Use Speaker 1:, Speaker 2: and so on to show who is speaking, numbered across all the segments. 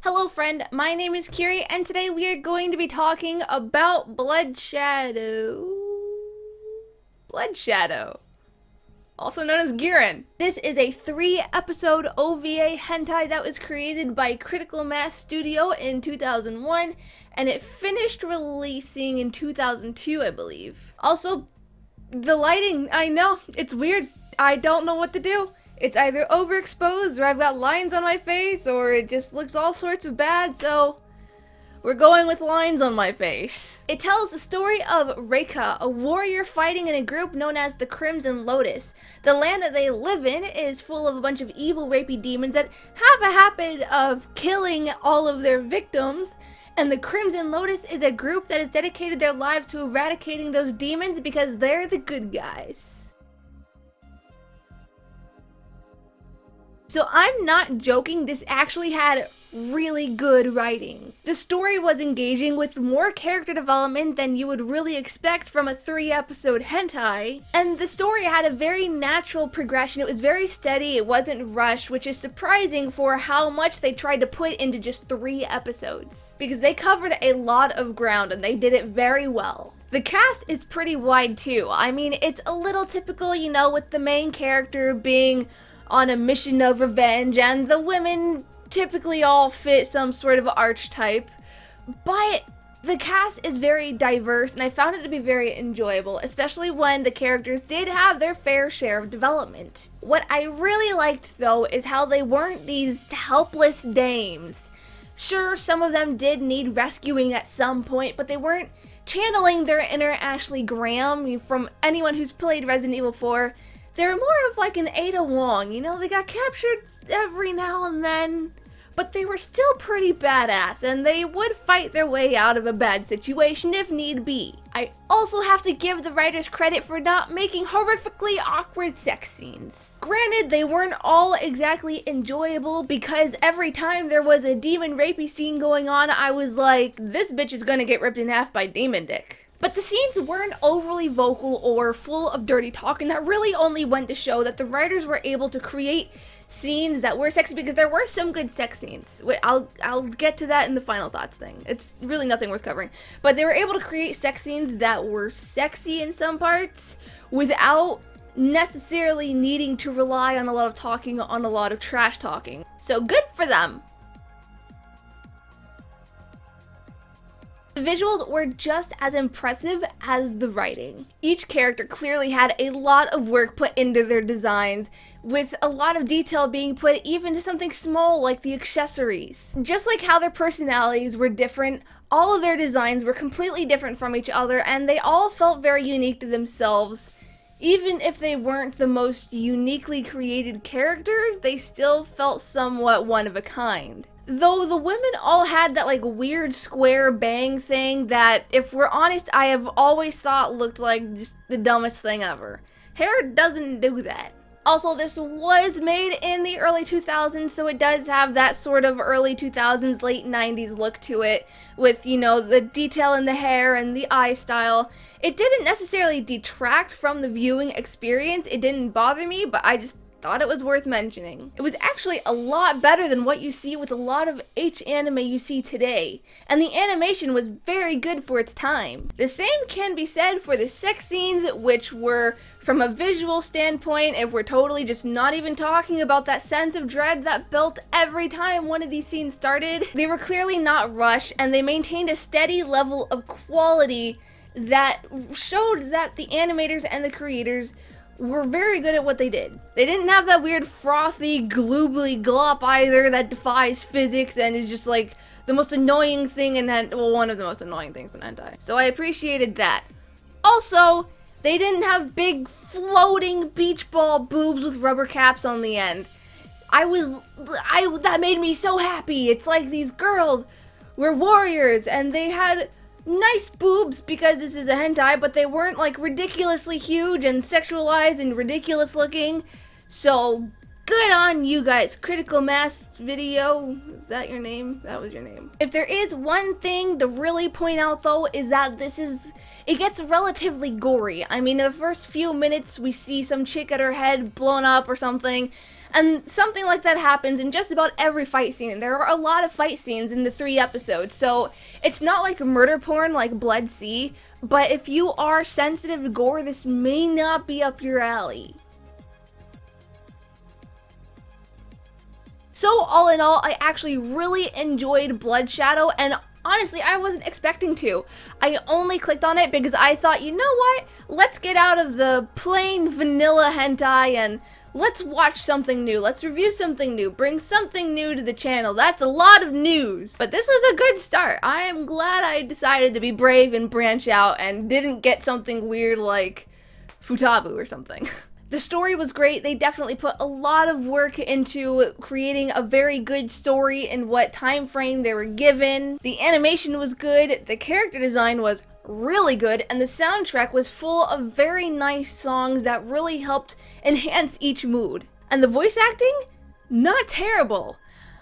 Speaker 1: Hello friend, my name is Kiri and today we are going to be talking about Blood Shadow, also known as Guren. This is a 3-episode OVA hentai that was created by Critical Mass Studio in 2001 and it finished releasing in 2002, I believe. Also, the lighting, I know, it's weird. I don't know what to do. It's either overexposed or I've got lines on my face or it just looks all sorts of bad, so we're going with lines on my face. It tells the story of Reika, a warrior fighting in a group known as the Crimson Lotus. The land that they live in is full of a bunch of evil rapey demons that have a habit of killing all of their victims, and the Crimson Lotus is a group that has dedicated their lives to eradicating those demons because they're the good guys. So I'm not joking, this actually had really good writing. The story was engaging with more character development than you would really expect from a 3-episode hentai, and the story had a very natural progression. It was very steady, it wasn't rushed, which is surprising for how much they tried to put into just 3 episodes. Because they covered a lot of ground and they did it very well. The cast is pretty wide too. I mean, it's a little typical, you know, with the main character being on a mission of revenge, and the women typically all fit some sort of archetype, but the cast is very diverse and I found it to be very enjoyable, especially when the characters did have their fair share of development. What I really liked though is how they weren't these helpless dames. Sure, some of them did need rescuing at some point, but they weren't channeling their inner Ashley Graham. From anyone who's played Resident Evil 4, they're more of like an Ada Wong, you know, they got captured every now and then, but they were still pretty badass, and they would fight their way out of a bad situation if need be. I also have to give the writers credit for not making horrifically awkward sex scenes. Granted, they weren't all exactly enjoyable, because every time there was a demon rapey scene going on, I was like, this bitch is gonna get ripped in half by demon dick. But the scenes weren't overly vocal or full of dirty talk, and that really only went to show that the writers were able to create scenes that were sexy, because there were some good sex scenes. Wait, I'll get to that in the final thoughts thing. It's really nothing worth covering. But they were able to create sex scenes that were sexy in some parts without necessarily needing to rely on a lot of talking, on a lot of trash talking. So good for them. The visuals were just as impressive as the writing. Each character clearly had a lot of work put into their designs, with a lot of detail being put even to something small like the accessories. Just like how their personalities were different, all of their designs were completely different from each other, and they all felt very unique to themselves. Even if they weren't the most uniquely created characters, they still felt somewhat one of a kind. Though the women all had that like weird square bang thing that, if we're honest, I have always thought looked like just the dumbest thing ever. Hair doesn't do that. Also, this was made in the early 2000s, so it does have that sort of early 2000s, late 90s look to it, with, you know, the detail in the hair and the eye style. It didn't necessarily detract from the viewing experience. It didn't bother me, but I just thought it was worth mentioning. It was actually a lot better than what you see with a lot of H-anime you see today, and the animation was very good for its time. The same can be said for the sex scenes, which were, from a visual standpoint, if we're totally just not even talking about that sense of dread that built every time one of these scenes started, they were clearly not rushed, and they maintained a steady level of quality that showed that the animators and the creators were very good at what they did. They didn't have that weird frothy gloobly glop either that defies physics and is just like the most annoying thing in well, one of the most annoying things in hentai. So I appreciated that. Also, they didn't have big floating beach ball boobs with rubber caps on the end. That made me so happy. It's like these girls were warriors and they had nice boobs because this is a hentai, but they weren't like ridiculously huge and sexualized and ridiculous looking. So good on you guys. Critical Mass Video, is that your name? That was your name. If there is one thing to really point out though, is that it gets relatively gory. I mean, in the first few minutes we see some chick at her head blown up or something, And something like that happens in just about every fight scene. There are a lot of fight scenes in the 3 episodes, so it's not like murder porn like Blood Sea, but if you are sensitive to gore, this may not be up your alley. So all in all, I actually really enjoyed Blood Shadow, and honestly, I wasn't expecting to. I only clicked on it because I thought, you know what? Let's get out of the plain vanilla hentai and let's watch something new. Let's review something new. Bring something new to the channel. That's a lot of news. But this was a good start. I am glad I decided to be brave and branch out and didn't get something weird like Futabu or something. The story was great. They definitely put a lot of work into creating a very good story in what time frame they were given. The animation was good, the character design was really good, and the soundtrack was full of very nice songs that really helped enhance each mood. And the voice acting? Not terrible.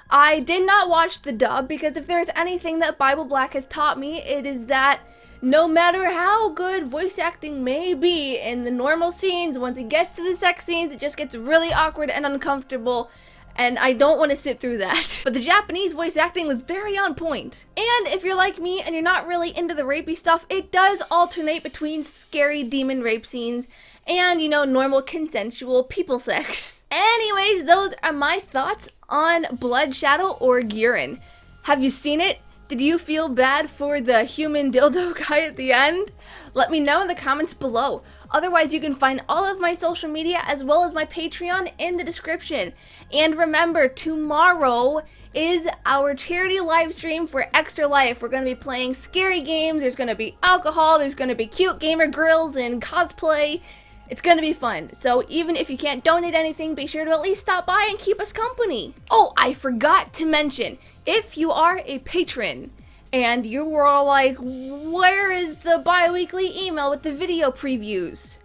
Speaker 1: I did not watch the dub because if there's anything that Bible Black has taught me, it is that no matter how good voice acting may be in the normal scenes, once it gets to the sex scenes, it just gets really awkward and uncomfortable, and I don't want to sit through that. But the Japanese voice acting was very on point. And if you're like me and you're not really into the rapey stuff, it does alternate between scary demon rape scenes and, you know, normal consensual people sex. Anyways, those are my thoughts on Blood Shadow or Guren. Have you seen it? Did you feel bad for the human dildo guy at the end? Let me know in the comments below. Otherwise, you can find all of my social media as well as my Patreon in the description. And remember, tomorrow is our charity live stream for Extra Life. We're going to be playing scary games. There's going to be alcohol. There's going to be cute gamer girls and cosplay. It's going to be fun. So even if you can't donate anything, be sure to at least stop by and keep us company. Oh, I forgot to mention, if you are a patron and you were all like, where is the bi-weekly email with the video previews?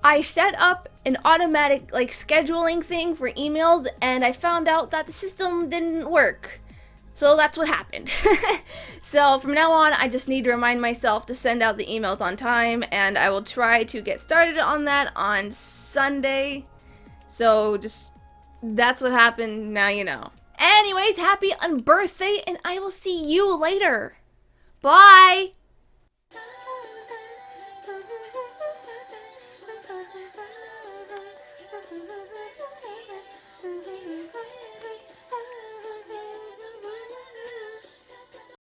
Speaker 1: I set up an automatic scheduling thing for emails and I found out that the system didn't work. So that's what happened. So from now on, I just need to remind myself to send out the emails on time, and I will try to get started on that on Sunday. So that's what happened, now you know. Anyways, happy unbirthday, and I will see you later. Bye!